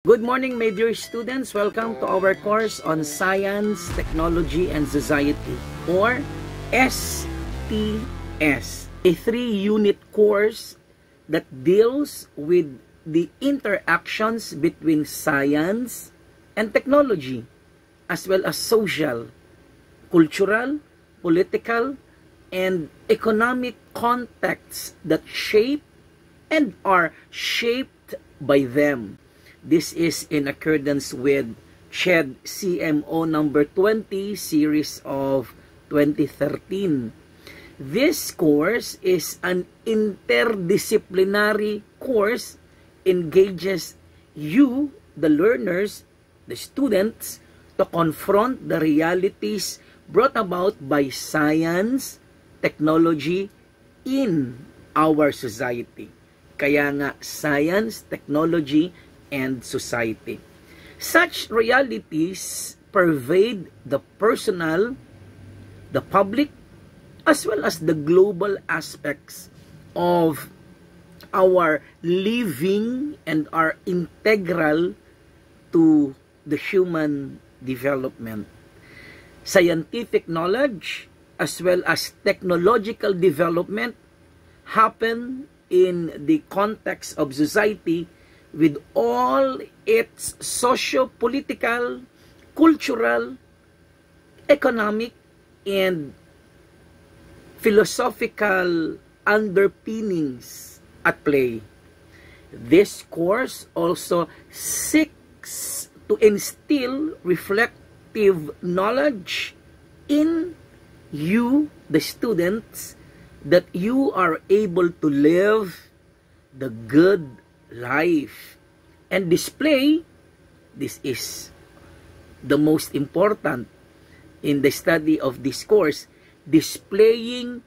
Good morning, my dear students. Welcome to our course on Science, Technology, and Society, or STS, a 3-unit course that deals with the interactions between science and technology, as well as social, cultural, political, and economic contexts that shape and are shaped by them. This is in accordance with S.I.G.E CMO number 20, series of 2013. This course is an interdisciplinary course, engages you, the learners, the students, to confront the realities brought about by science, technology in our society. Kaya nga, science, technology, and society. Such realities pervade the personal, the public, as well as the global aspects of our living and are integral to the human development. Scientific knowledge as well as technological development happen in the context of society with all its socio-political, cultural, economic, and philosophical underpinnings at play. This course also seeks to instill reflective knowledge in you, the students, that you are able to live the good life and display, this is the most important in the study of this course, displaying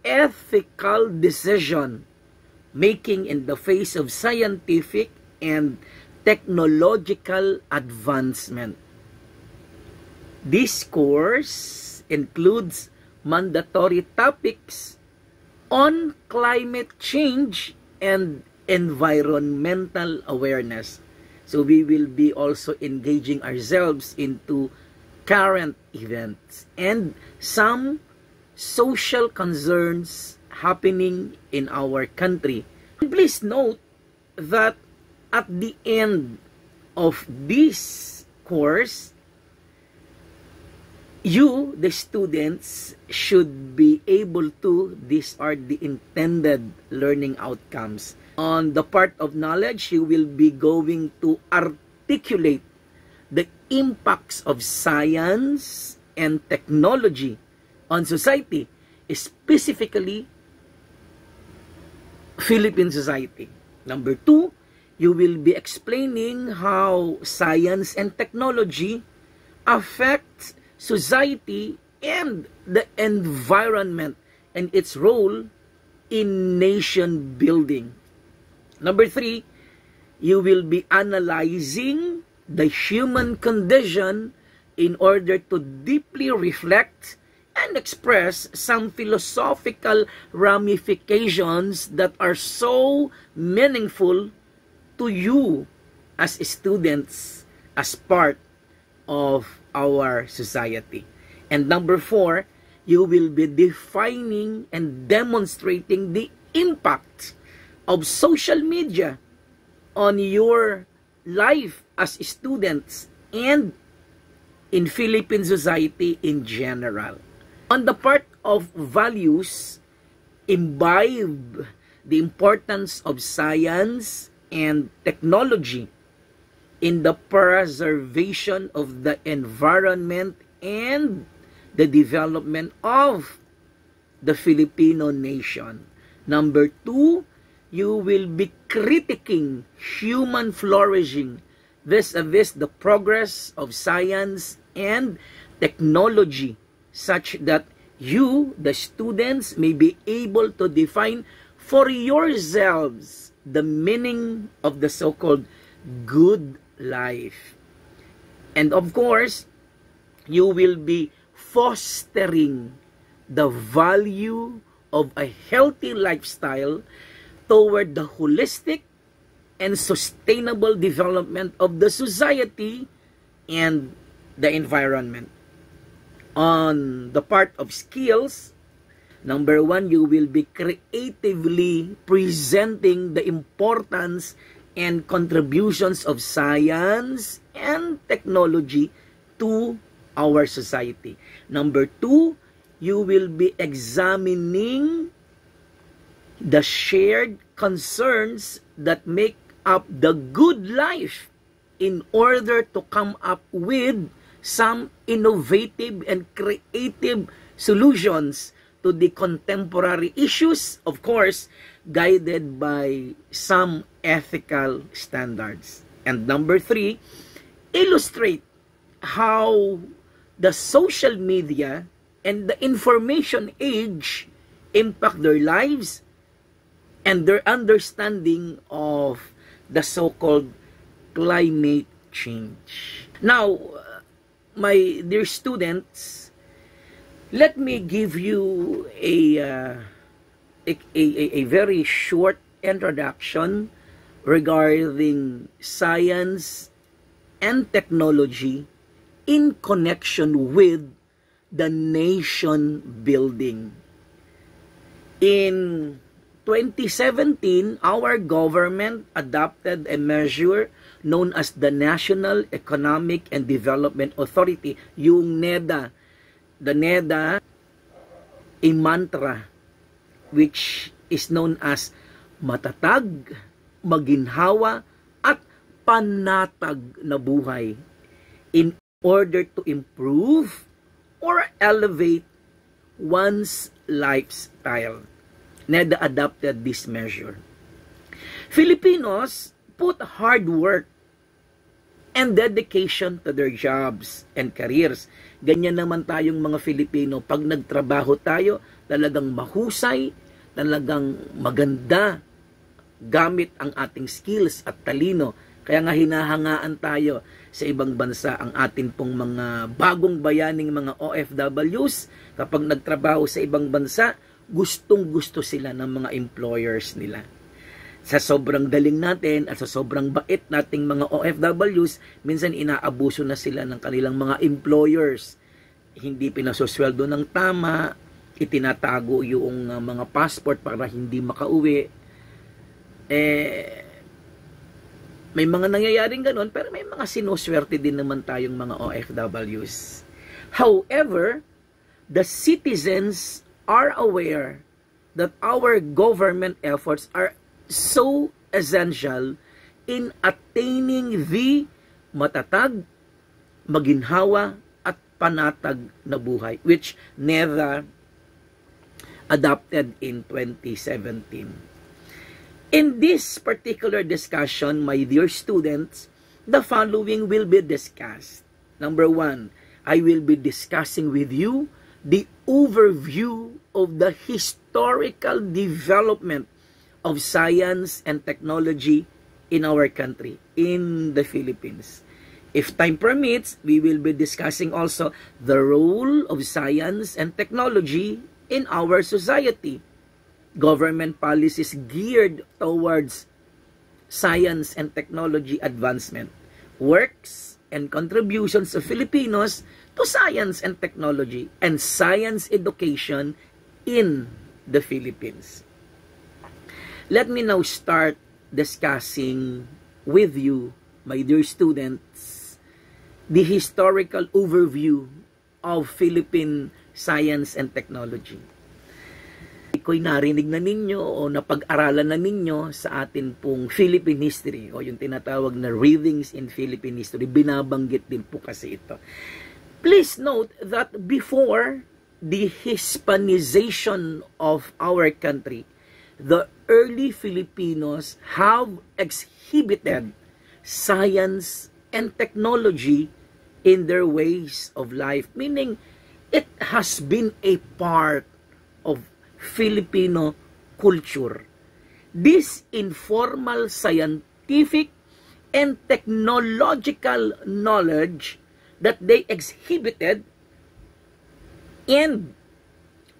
ethical decision making in the face of scientific and technological advancement. This course includes mandatory topics on climate change and environmental awareness. So we will be also engaging ourselves into current events and some social concerns happening in our country. And please note that at the end of this course, you, the students, should be able to, these are the intended learning outcomes. On the part of knowledge, you will be going to articulate the impacts of science and technology on society, specifically Philippine society. Number 2, you will be explaining how science and technology affect society and the environment and its role in nation building. Number 3, you will be analyzing the human condition in order to deeply reflect and express some philosophical ramifications that are so meaningful to you as students, as part of our society. And number 4, you will be defining and demonstrating the impact of social media on your life as students and in Philippine society in general. On the part of values, imbibe the importance of science and technology in the preservation of the environment and the development of the Filipino nation. Number 2, you will be critiquing human flourishing vis-a-vis the progress of science and technology, such that you, the students, may be able to define for yourselves the meaning of the so-called good life. And of course, you will be fostering the value of a healthy lifestyle toward the holistic and sustainable development of the society and the environment. On the part of skills, number 1, you will be creatively presenting the importance and contributions of science and technology to our society. Number 2, you will be examining the shared concerns that make up the good life in order to come up with some innovative and creative solutions to the contemporary issues, of course, guided by some ethical standards. And number 3, illustrate how the social media and the information age impact their lives and their understanding of the so-called climate change. Now, my dear students, let me give you a very short introduction regarding science and technology in connection with the nation building. In 2017, our government adopted a measure known as the National Economic and Development Authority, yung NEDA. The NEDA, a mantra which is known as matatag, maginhawa, at panatag na buhay in order to improve or elevate one's lifestyle. NEDA adopted this measure. Filipinos put hard work and dedication to their jobs and careers. Ganyan naman tayong mga Filipino. Pag nagtrabaho tayo, talagang mahusay, talagang maganda gamit ang ating skills at talino. Kaya nga hinahangaan tayo sa ibang bansa ang atin pong mga bagong bayaning mga OFWs. Kapag nagtrabaho sa ibang bansa, gustong-gusto sila ng mga employers nila. Sa sobrang galing natin at sa sobrang bait nating mga OFWs, minsan inaabuso na sila ng kanilang mga employers. Hindi pinasosweldo ng tama, itinatago yung mga passport para hindi makauwi. May mga nangyayaring ganun, pero may mga sinuswerte din naman tayong mga OFWs. However, the citizens are aware that our government efforts are so essential in attaining the matatag, maginhawa, at panatag na buhay, which NEDA adopted in 2017. In this particular discussion, my dear students, the following will be discussed. Number 1, I will be discussing with you the overview of the historical development of science and technology in our country, in the Philippines. If time permits, we will be discussing also the role of science and technology in our society. Government policies geared towards science and technology advancement, works and contributions of Filipinos to science and technology, and science education in the Philippines. Let me now start discussing with you, my dear students, the historical overview of Philippine science and technology. Iko'y narinig na ninyo o napag-aralan na ninyo sa atin pong Philippine history o yung tinatawag na readings in Philippine history. Binabanggit din po kasi ito. Please note that before the Hispanization of our country, the early Filipinos have exhibited science and technology in their ways of life, meaning it has been a part of Filipino culture. This informal scientific and technological knowledge that they exhibited and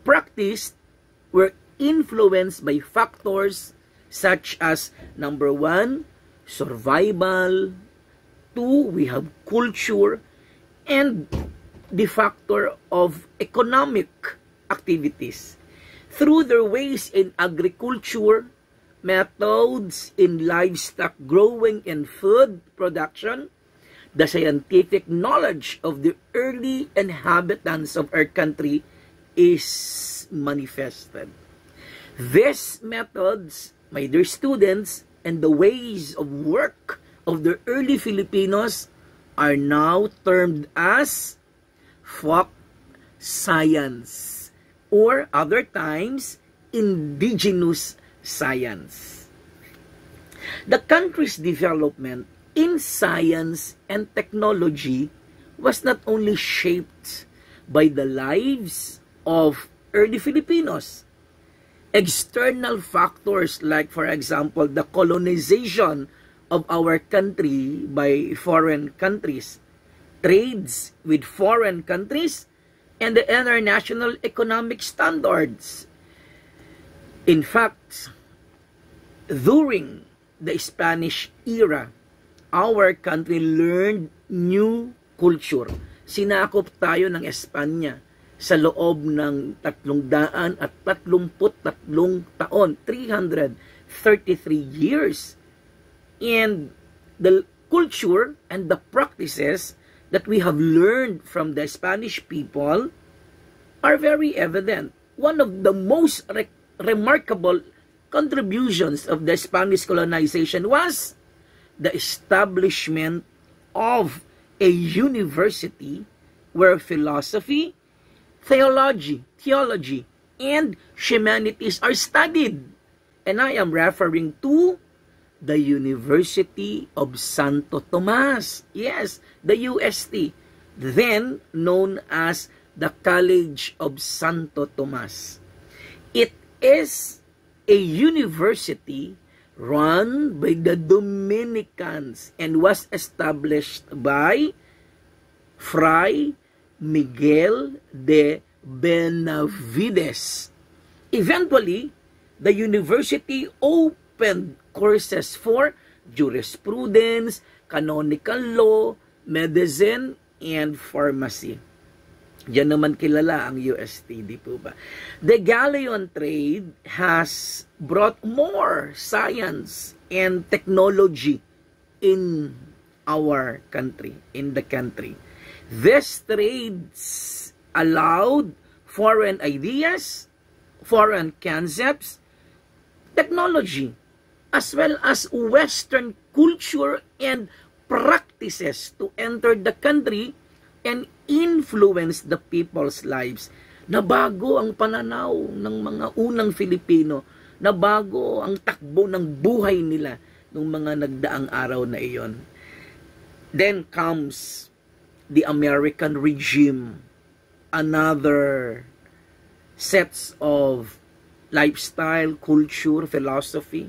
practiced were influenced by factors such as, number 1, survival. 2, we have culture, and the factor of economic activities. Through their ways in agriculture, methods in livestock growing and food production, the scientific knowledge of the early inhabitants of our country is manifested. These methods, my dear students, and the ways of work of the early Filipinos are now termed as folk science, or other times, indigenous science. The country's development in science and technology was not only shaped by the lives of early Filipinos. External factors like, for example, the colonization of our country by foreign countries, trades with foreign countries, and the international economic standards. In fact, during the Spanish era, our country learned new culture. Sinakop tayo ng Espanya sa loob ng 333 taon, 333 years. And the culture and the practices that we have learned from the Spanish people are very evident. One of the most remarkable contributions of the Spanish colonization was the establishment of a university where philosophy, theology, and humanities are studied. And I am referring to the University of Santo Tomas. Yes, the UST, then known as the College of Santo Tomas. It is a university run by the Dominicans and was established by Fray Miguel de Benavides. Eventually, the university opened courses for jurisprudence, canonical law, medicine, and pharmacy. Diyan naman kilala ang UST, di po ba? The galleon trade has brought more science and technology in our country, in the country. These trades allowed foreign ideas, foreign concepts, technology, as well as Western culture and practices to enter the country and influence the people's lives. Nabago ang pananaw ng mga unang Filipino, nabago ang takbo ng buhay nila ng mga nagdaang araw na iyon. Then comes the American regime, another sets of lifestyle, culture, philosophy.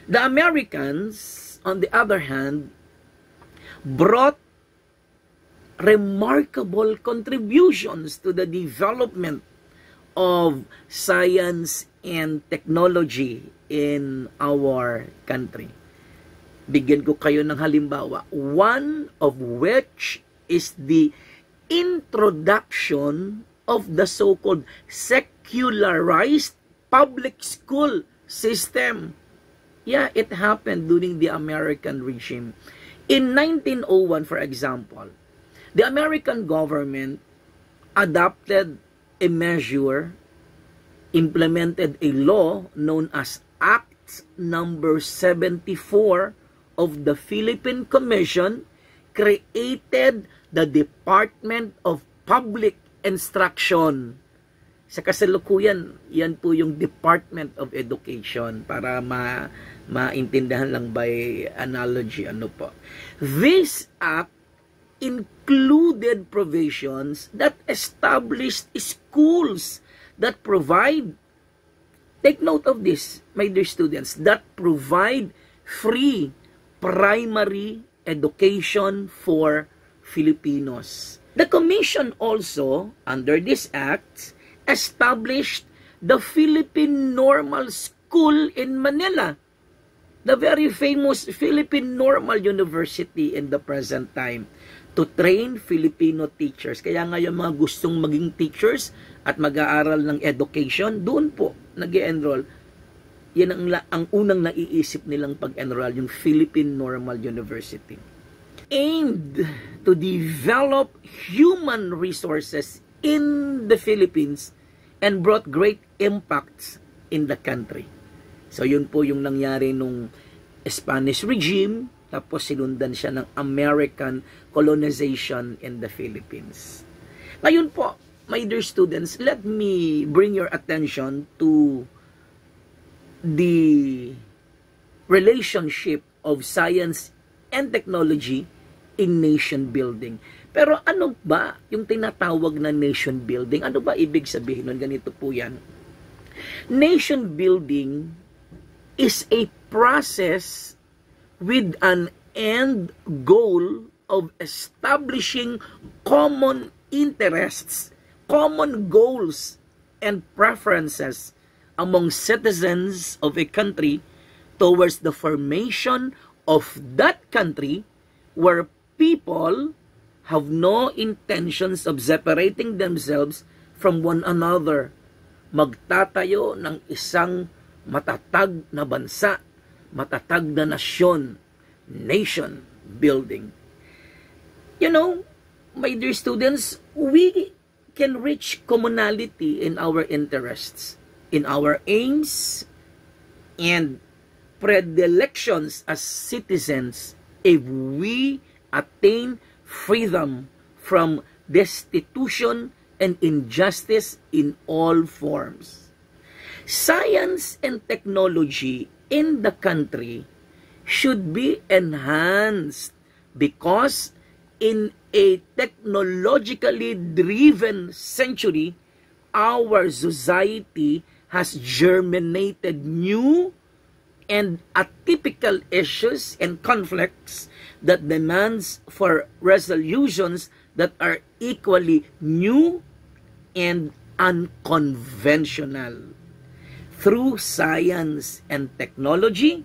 The Americans, on the other hand, brought remarkable contributions to the development of science and technology in our country. Bigyan ko kayo ng halimbawa, one of which is the introduction of the so-called secularized public school system. Yeah, it happened during the American regime. In 1901, for example, the American government adopted a measure, implemented a law known as Act number 74 of the Philippine Commission, created the Department of Public Instruction. Sa kasalukuyan, yan po yung Department of Education para maintindihan lang by analogy. Ano po. This act included provisions that established schools that provide, take note of this, my dear students, that provide free primary education for Filipinos. The Commission also, under this act, established the Philippine Normal School in Manila. the very famous Philippine Normal University in the present time to train Filipino teachers. Kaya nga yung mga gustong maging teachers at mag-aaral ng education, doon po nag-enroll. Yan ang unang naiisip nilang pag-enroll, yung Philippine Normal University. Aimed to develop human resources in the Philippines and brought great impacts in the country. So yun po yung nangyari nung Spanish regime, tapos sinundan siya ng American colonization in the Philippines. Ngayon po, my dear students, let me bring your attention to the relationship of science and technology in nation building. Pero ano ba yung tinatawag na nation building? Ano ba ibig sabihin nun? Ganito po yan. Nation building is a process with an end goal of establishing common interests, common goals, and preferences among citizens of a country towards the formation of that country where people have no intentions of separating themselves from one another. Magtatayo ng isang matatag na bansa, matatag na nasyon, nation building. You know, my dear students, we can reach commonality in our interests, in our aims, and predilections as citizens if we attain freedom from destitution and injustice in all forms. Science and technology in the country should be enhanced because in a technologically driven century, our society has germinated new and atypical issues and conflicts that demands for resolutions that are equally new and unconventional. Through science and technology,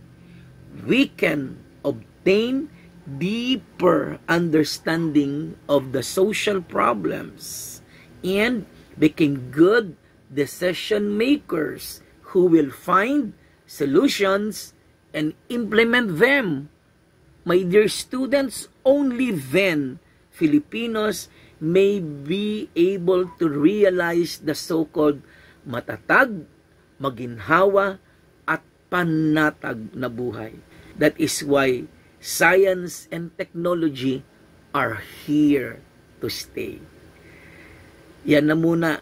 we can obtain deeper understanding of the social problems and become good decision makers who will find solutions and implement them. My dear students, only then Filipinos may be able to realize the so-called matatag, maginhawa, at panatag na buhay. That is why science and technology are here to stay. Yan na muna,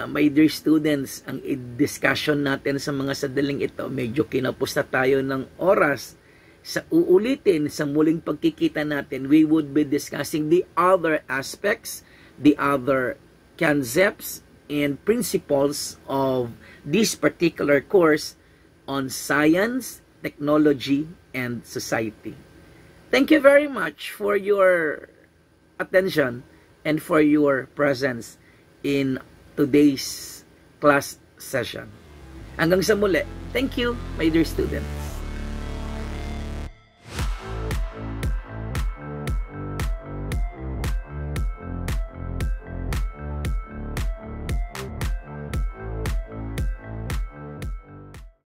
my dear students, ang discussion natin sa mga sadaling ito. Medyo kinapos na tayo ng oras. Sa uulitin, sa muling pagkikita natin, we would be discussing the other aspects, the other concepts, and principles of this particular course on science, technology, and society. Thank you very much for your attention and for your presence in today's class session. Hanggang sa muli, thank you, my dear students.